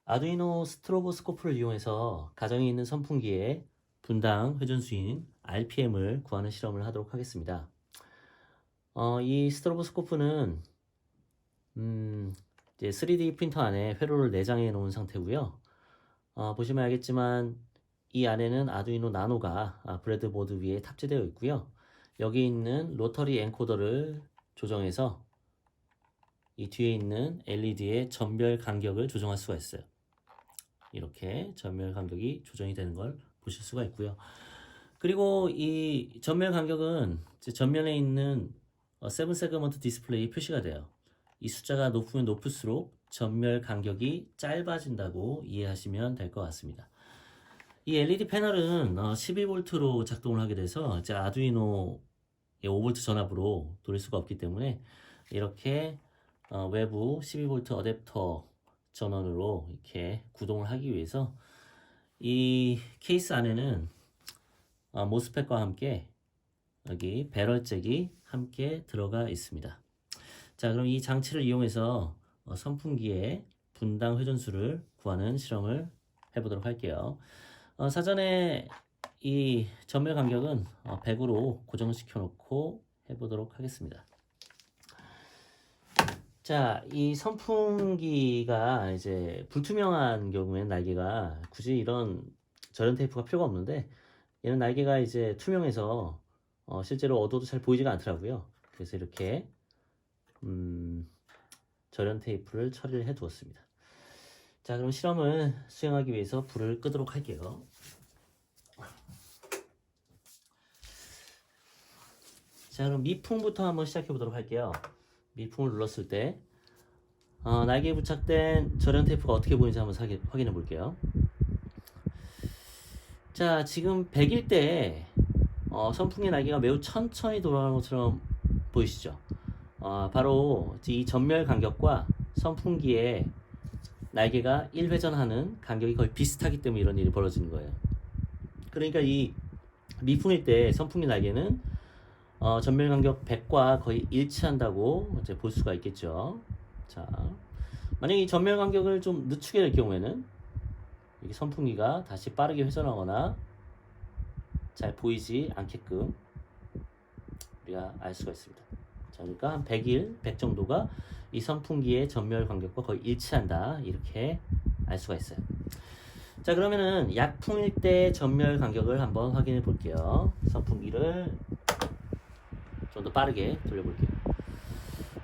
아두이노 스트로보스코프를 이용해서 가정에 있는 선풍기의 분당 회전수인 RPM을 구하는 실험을 하도록 하겠습니다. 이 스트로보스코프는 이제 3D 프린터 안에 회로를 내장해 놓은 상태고요. 보시면 알겠지만 이 안에는 아두이노 나노가 브레드보드 위에 탑재되어 있고요. 여기 있는 로터리 엔코더를 조정해서 이 뒤에 있는 LED의 전별 간격을 조정할 수가 있어요. 이렇게 전멸 간격이 조정이 되는 걸 보실 수가 있고요. 그리고 이 전멸 간격은 전면에 있는 7 세그먼트 디스플레이 표시가 돼요. 이 숫자가 높으면 높을수록 전멸 간격이 짧아진다고 이해하시면 될 것 같습니다. 이 LED 패널은 12V로 작동을 하게 돼서 이제 아두이노 5V 전압으로 돌릴 수가 없기 때문에 이렇게 외부 12V 어댑터 전원으로 이렇게 구동을 하기 위해서 이 케이스 안에는 모스펫과 함께 여기 배럴잭이 함께 들어가 있습니다. 자, 그럼 이 장치를 이용해서 선풍기의 분당 회전수를 구하는 실험을 해보도록 할게요. 사전에 이 전멸 간격은 100으로 고정시켜 놓고 해보도록 하겠습니다. 자, 이 선풍기가 이제 불투명한 경우에는 날개가 굳이 이런 절연 테이프가 필요가 없는데 얘는 날개가 이제 투명해서 실제로 어두워도 잘 보이지가 않더라고요. 그래서 이렇게 절연 테이프를 처리를 해 두었습니다. 자, 그럼 실험을 수행하기 위해서 불을 끄도록 할게요. 자, 그럼 미풍부터 한번 시작해 보도록 할게요. 미풍을 눌렀을 때 날개에 부착된 절연 테이프가 어떻게 보이는지 한번 확인해 볼게요. 자, 지금 100일 때 선풍기 날개가 매우 천천히 돌아가는 것처럼 보이시죠? 바로 이 전멸 간격과 선풍기의 날개가 1회전하는 간격이 거의 비슷하기 때문에 이런 일이 벌어지는 거예요. 그러니까 이 미풍일 때 선풍기 날개는 전멸 간격 100과 거의 일치한다고 이제 볼 수가 있겠죠. 자, 만약에 이 전멸 간격을 좀 늦추게 될 경우에는 이 선풍기가 다시 빠르게 회전하거나 잘 보이지 않게끔 우리가 알 수가 있습니다. 자, 그러니까 한 100일, 100 정도가 이 선풍기의 전멸 간격과 거의 일치한다, 이렇게 알 수가 있어요. 자, 그러면은 약풍일 때 전멸 간격을 한번 확인해 볼게요. 선풍기를 좀 더 빠르게 돌려볼게요.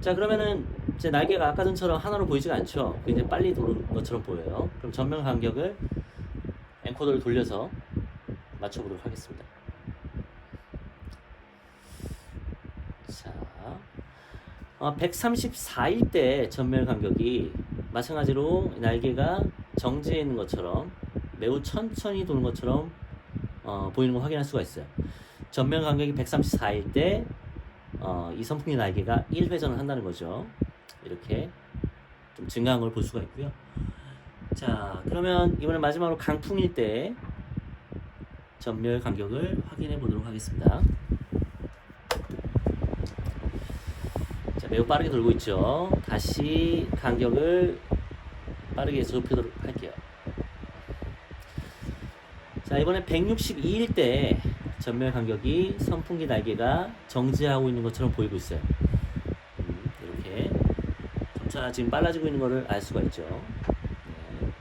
자, 그러면은 제 날개가 아까 전처럼 하나로 보이지가 않죠. 굉장히 빨리 도는 것처럼 보여요. 그럼 전멸 간격을 엔코더를 돌려서 맞춰보도록 하겠습니다. 자, 134일 때 전멸 간격이 마찬가지로 날개가 정지해 있는 것처럼 매우 천천히 도는 것처럼 보이는 걸 확인할 수가 있어요. 전멸 간격이 134일 때 이 선풍기 날개가 1회전을 한다는 거죠. 이렇게 좀 증가한 걸 볼 수가 있고요. 자, 그러면 이번에 마지막으로 강풍일 때 전멸 간격을 확인해 보도록 하겠습니다. 자, 매우 빠르게 돌고 있죠. 다시 간격을 빠르게 좁히도록 할게요. 자, 이번에 162일 때 전멸 간격이 선풍기 날개가 정지하고 있는 것처럼 보이고 있어요. 이렇게 점차 지금 빨라지고 있는 것을 알 수가 있죠. 네.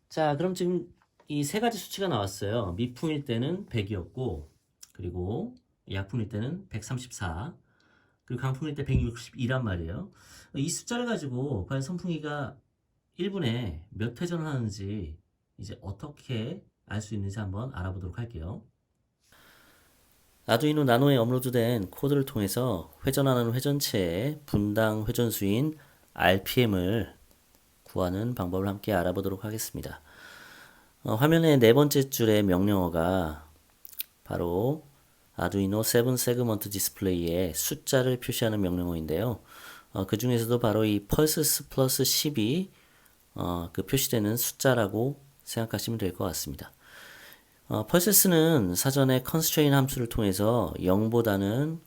자, 그럼 지금 이 세 가지 수치가 나왔어요. 미풍일 때는 100이었고, 그리고 약풍일 때는 134, 그리고 강풍일 때 162란 말이에요. 이 숫자를 가지고 과연 선풍기가 1분에 몇 회전을 하는지 이제 어떻게 알 수 있는지 한번 알아보도록 할게요. 아두이노 나노에 업로드된 코드를 통해서 회전하는 회전체의 분당 회전수인 RPM을 구하는 방법을 함께 알아보도록 하겠습니다. 화면의 네 번째 줄의 명령어가 바로 아두이노 7 세그먼트 디스플레이에 숫자를 표시하는 명령어인데요. 그 중에서도 바로 이 펄스스 플러스 10이 그 표시되는 숫자라고 생각하시면 될 것 같습니다. 펄세스는 사전에 constraint 함수를 통해서 0보다는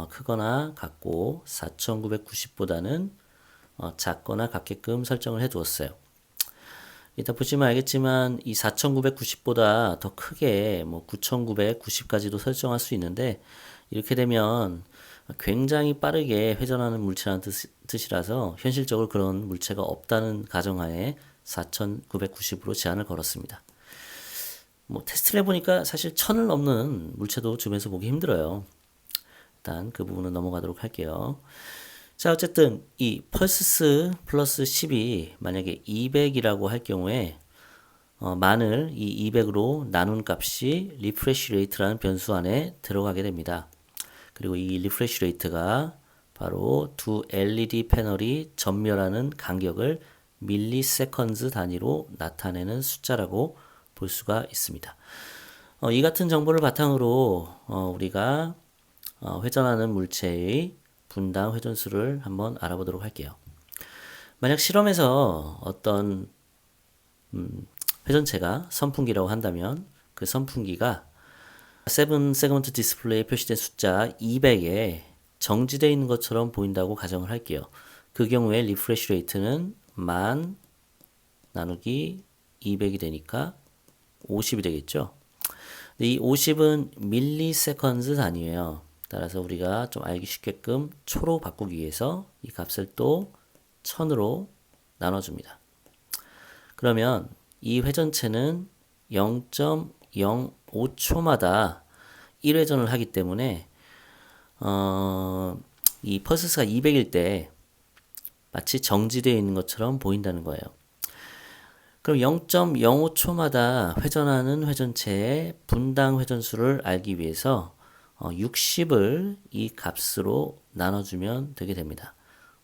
크거나 같고 4990보다는 작거나 같게끔 설정을 해 두었어요. 이따 보시면 알겠지만 이 4990보다 더 크게 뭐 9990까지도 설정할 수 있는데 이렇게 되면 굉장히 빠르게 회전하는 물체라는 뜻이라서 현실적으로 그런 물체가 없다는 가정하에 4990으로 제한을 걸었습니다. 뭐 테스트를 해보니까 사실 1000을 넘는 물체도 주변에서 보기 힘들어요. 일단 그 부분은 넘어가도록 할게요. 자, 어쨌든 이 펄스 플러스 10이 만약에 200이라고 할 경우에 만을 이 200으로 나눈 값이 리프레시 레이트라는 변수 안에 들어가게 됩니다. 그리고 이 리프레시 레이트가 바로 두 LED 패널이 전멸하는 간격을 밀리세컨즈 단위로 나타내는 숫자라고 볼 수가 있습니다. 이 같은 정보를 바탕으로 우리가 회전하는 물체의 분당 회전수를 한번 알아보도록 할게요. 만약 실험에서 어떤 회전체가 선풍기라고 한다면 그 선풍기가 7 세그먼트 디스플레이에 표시된 숫자 200에 정지되어 있는 것처럼 보인다고 가정을 할게요. 그 경우에 리프레시 레이트는 10,000 나누기 200이 되니까 50이 되겠죠. 이 50은 밀리세컨즈 단위예요. 따라서 우리가 좀 알기 쉽게끔 초로 바꾸기 위해서 이 값을 또 1000으로 나눠줍니다. 그러면 이 회전체는 0.05초마다 1회전을 하기 때문에 이 펄스가 200일 때 마치 정지되어 있는 것처럼 보인다는 거예요. 그럼 0.05초마다 회전하는 회전체의 분당 회전수를 알기 위해서 60을 이 값으로 나눠주면 되게 됩니다.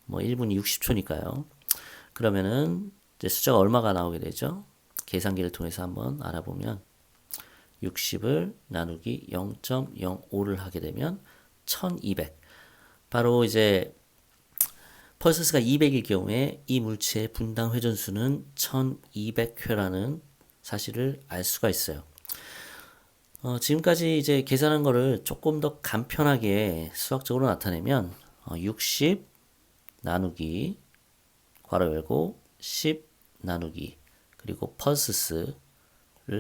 뭐 1분이 60초니까요. 그러면은 이제 숫자가 얼마가 나오게 되죠? 계산기를 통해서 한번 알아보면 60을 나누기 0.05를 하게 되면 1200. 바로 이제 펄스가 200일 경우에 이 물체의 분당 회전수는 1200회라는 사실을 알 수가 있어요. 지금까지 이제 계산한 거를 조금 더 간편하게 수학적으로 나타내면 60 나누기 괄호 열고 10 나누기 그리고 펄스를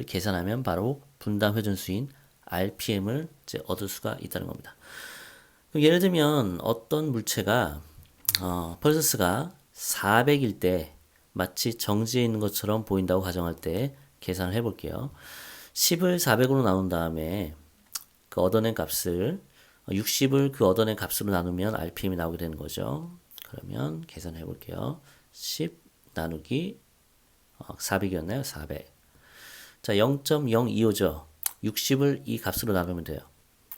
계산하면 바로 분당 회전수인 RPM을 이제 얻을 수가 있다는 겁니다. 예를 들면 어떤 물체가 펄스가 400일 때 마치 정지해 있는 것처럼 보인다고 가정할 때 계산을 해볼게요. 10을 400으로 나눈 다음에 그 얻어낸 값을 60을 그 얻어낸 값으로 나누면 RPM이 나오게 되는 거죠. 그러면 계산해 볼게요. 10 나누기 400이었나요? 400. 자, 0.025죠. 60을 이 값으로 나누면 돼요.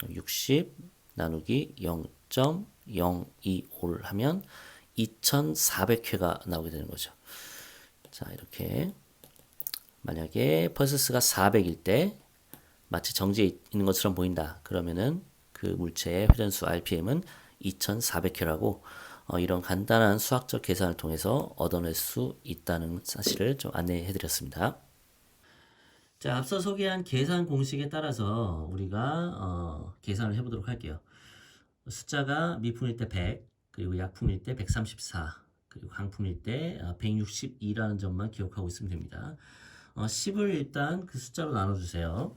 60 나누기 0.025를 하면 2400회가 나오게 되는 거죠. 자, 이렇게 만약에 펄스가 400일 때 마치 정지해 있는 것처럼 보인다. 그러면은 그 물체의 회전수 RPM은 2400회라고 이런 간단한 수학적 계산을 통해서 얻어낼 수 있다는 사실을 좀 안내해 드렸습니다. 자, 앞서 소개한 계산 공식에 따라서 우리가 계산을 해보도록 할게요. 숫자가 미풍일 때 100, 그리고 약풍일 때 134, 그리고 강풍일 때 162라는 점만 기억하고 있으면 됩니다. 10을 일단 그 숫자로 나눠주세요.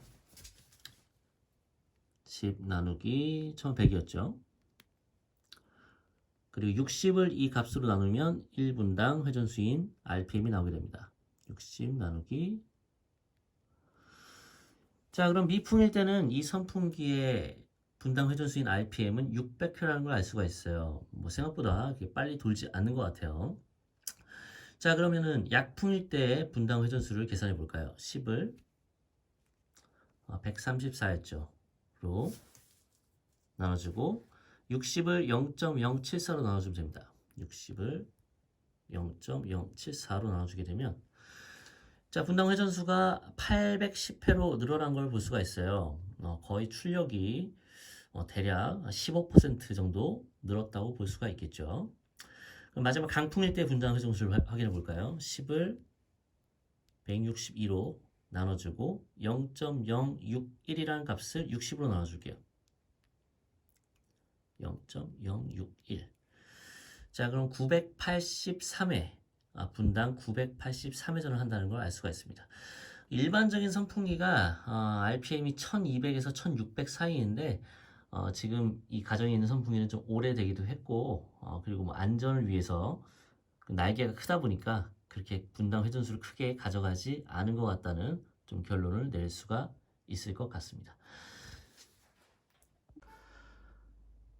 10 나누기 1100이었죠. 그리고 60을 이 값으로 나누면 1분당 회전수인 RPM이 나오게 됩니다. 60 나누기. 자, 그럼 미풍일 때는 이 선풍기의 분당 회전수인 RPM은 600회라는 걸 알 수가 있어요. 뭐 생각보다 이렇게 빨리 돌지 않는 것 같아요. 자, 그러면은 약풍일 때 분당 회전수를 계산해 볼까요? 10을 134였죠. 로 나눠주고 60을 0.074로 나눠주면 됩니다. 60을 0.074로 나눠주게 되면 자, 분당 회전수가 810회로 늘어난 걸 볼 수가 있어요. 거의 출력이 대략 15% 정도 늘었다고 볼 수가 있겠죠. 그럼 마지막 강풍일 때 분당 회전수를 확인해 볼까요? 10을 162로 나눠주고 0.061이라는 값을 60으로 나눠줄게요. 0.061. 자, 그럼 983회 분당 983회전을 한다는 걸 알 수가 있습니다. 일반적인 선풍기가 RPM이 1200에서 1600 사이인데 지금 이 가정에 있는 선풍기는 좀 오래되기도 했고 그리고 뭐 안전을 위해서 그 날개가 크다 보니까 그렇게 분당 회전수를 크게 가져가지 않은 것 같다는 좀 결론을 낼 수가 있을 것 같습니다.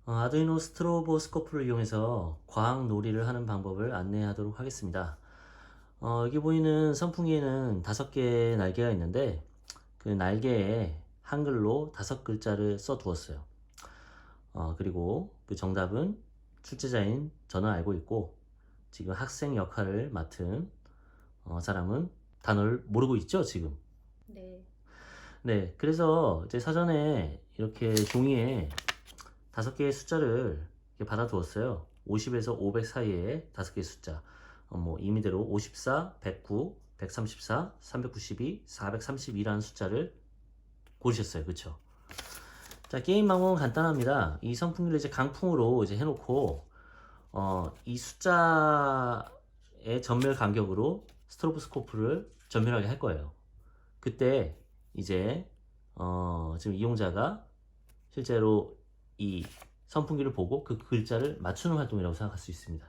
아두이노 스트로보스코프를 이용해서 과학 놀이를 하는 방법을 안내하도록 하겠습니다. 여기 보이는 선풍기에는 5개의 날개가 있는데 그 날개에 한글로 5글자를 써 두었어요. 그리고 그 정답은 출제자인 저는 알고 있고 지금 학생 역할을 맡은 사람은 단어를 모르고 있죠, 지금? 네. 네, 그래서 이제 사전에 이렇게 종이에 5개의 숫자를 이렇게 받아 두었어요. 50에서 500 사이에 5개의 숫자. 뭐 임의대로 54, 109, 134, 392, 432라는 숫자를 고르셨어요. 그쵸? 자, 게임 방법은 간단합니다. 이 선풍기를 이제 강풍으로 이제 해놓고 이 숫자의 전멸 간격으로 스트로보스코프를 전멸하게 할 거예요. 그때 이제 지금 이용자가 실제로 이 선풍기를 보고 그 글자를 맞추는 활동이라고 생각할 수 있습니다.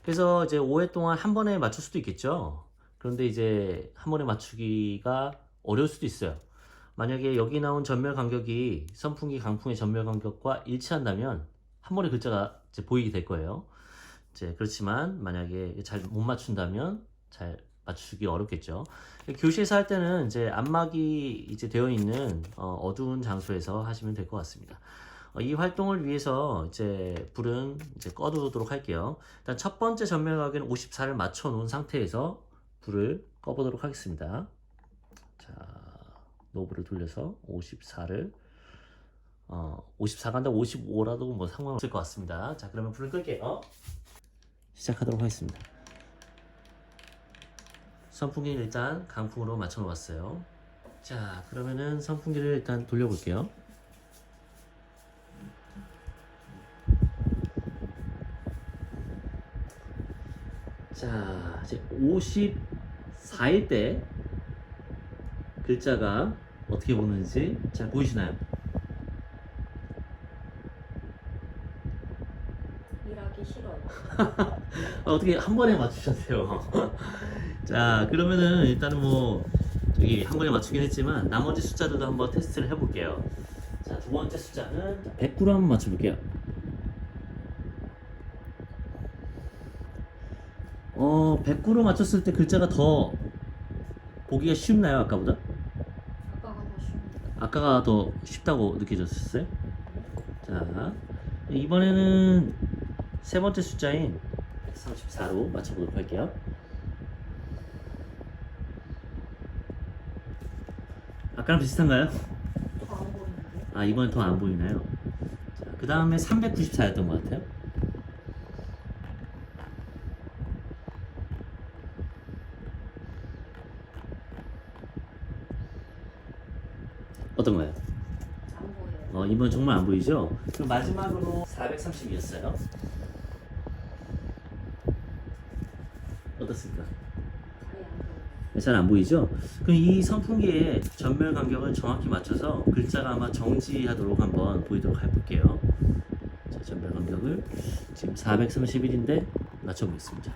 그래서 이제 5회 동안 한 번에 맞출 수도 있겠죠. 그런데 이제 한 번에 맞추기가 어려울 수도 있어요. 만약에 여기 나온 전멸 간격이 선풍기 강풍의 전멸 간격과 일치한다면 한 번에 글자가 이제 보이게 될 거예요. 이제 그렇지만 만약에 잘 못 맞춘다면 잘 맞추기 어렵겠죠. 교실에서 할 때는 이제 안막이 이제 되어 있는 어두운 장소에서 하시면 될 것 같습니다. 이 활동을 위해서 이제 불은 이제 꺼두도록 할게요. 일단 첫 번째 전멸 간격은 54를 맞춰 놓은 상태에서 불을 꺼보도록 하겠습니다. 자, 노브를 돌려서 54를 54 간다 55라도 뭐 상관없을 것 같습니다. 자, 그러면 불을 끌게요. 시작하도록 하겠습니다. 선풍기를 일단 강풍으로 맞춰 놓았어요. 자, 그러면은 선풍기를 일단 돌려볼게요. 자, 이제 54일 때 글자가 어떻게 보는지 잘 보이시나요? 일하기 싫어요. 어떻게 한 번에 맞추셨어요? 자, 그러면은 일단은 뭐 저기 한 번에 맞추긴 했지만 나머지 숫자들도 한번 테스트를 해볼게요. 자, 두 번째 숫자는 109로 한번 맞춰볼게요. 109로 맞췄을 때 글자가 더 보기가 쉽나요, 아까보다? 아까가 더 쉬운데. 아까가 더 쉽다고 느껴졌어요? 자, 이번에는 세 번째 숫자인 134로 맞춰보도록 할게요. 아까랑 비슷한가요? 더 안 보이는데. 아, 이번엔 더 안 보이나요? 자, 그 다음에 394였던 것 같아요. 어떤가요? 안 보여요. 이번 정말 안 보이죠? 그럼 마지막으로 430이었어요. 어떻습니까? 아예 안 보여요. 잘 안 보이죠? 그럼 이 선풍기의 전멸 간격을 정확히 맞춰서 글자가 아마 정지하도록 한번 보이도록 해볼게요. 자, 전멸 간격을 지금 431인데 맞춰보겠습니다.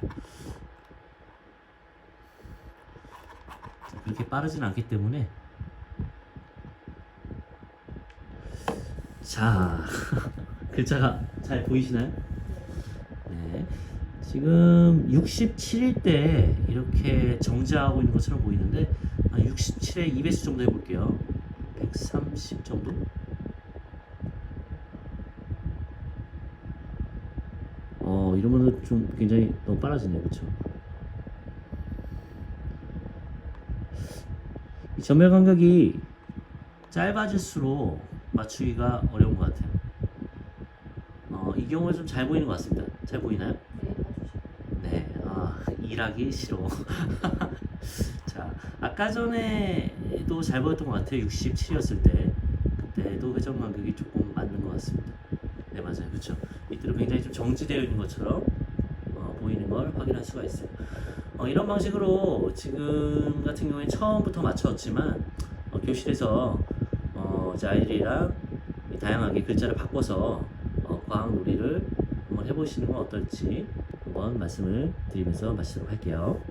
자, 그렇게 빠르진 않기 때문에 자, 글자가 잘 보이시나요? 네. 지금 67일 때 이렇게 정지하고 있는 것처럼 보이는데 67에 2배수 정도 해볼게요. 130 정도? 이러면은 좀 굉장히 너무 빨라지네요. 그쵸? 이 전멸 간격이 짧아질수록 맞추기가 어려운 것 같아요. 이 경우에 좀 잘 보이는 것 같습니다. 잘 보이나요? 네, 봐주세요. 네, 일하기 싫어. 자, 아까 전에도 잘 보였던 것 같아요. 67이었을 때. 그때도 회전 간격이 조금 맞는 것 같습니다. 네, 맞아요. 그렇죠. 이때도 굉장히 좀 정지되어 있는 것처럼 보이는 걸 확인할 수가 있어요. 이런 방식으로 지금 같은 경우에 처음부터 맞췄지만 교실에서 이제 아이들이랑 다양하게 글자를 바꿔서 과학 놀이를 한번 해보시는 건 어떨지 한번 말씀을 드리면서 마치도록 할게요.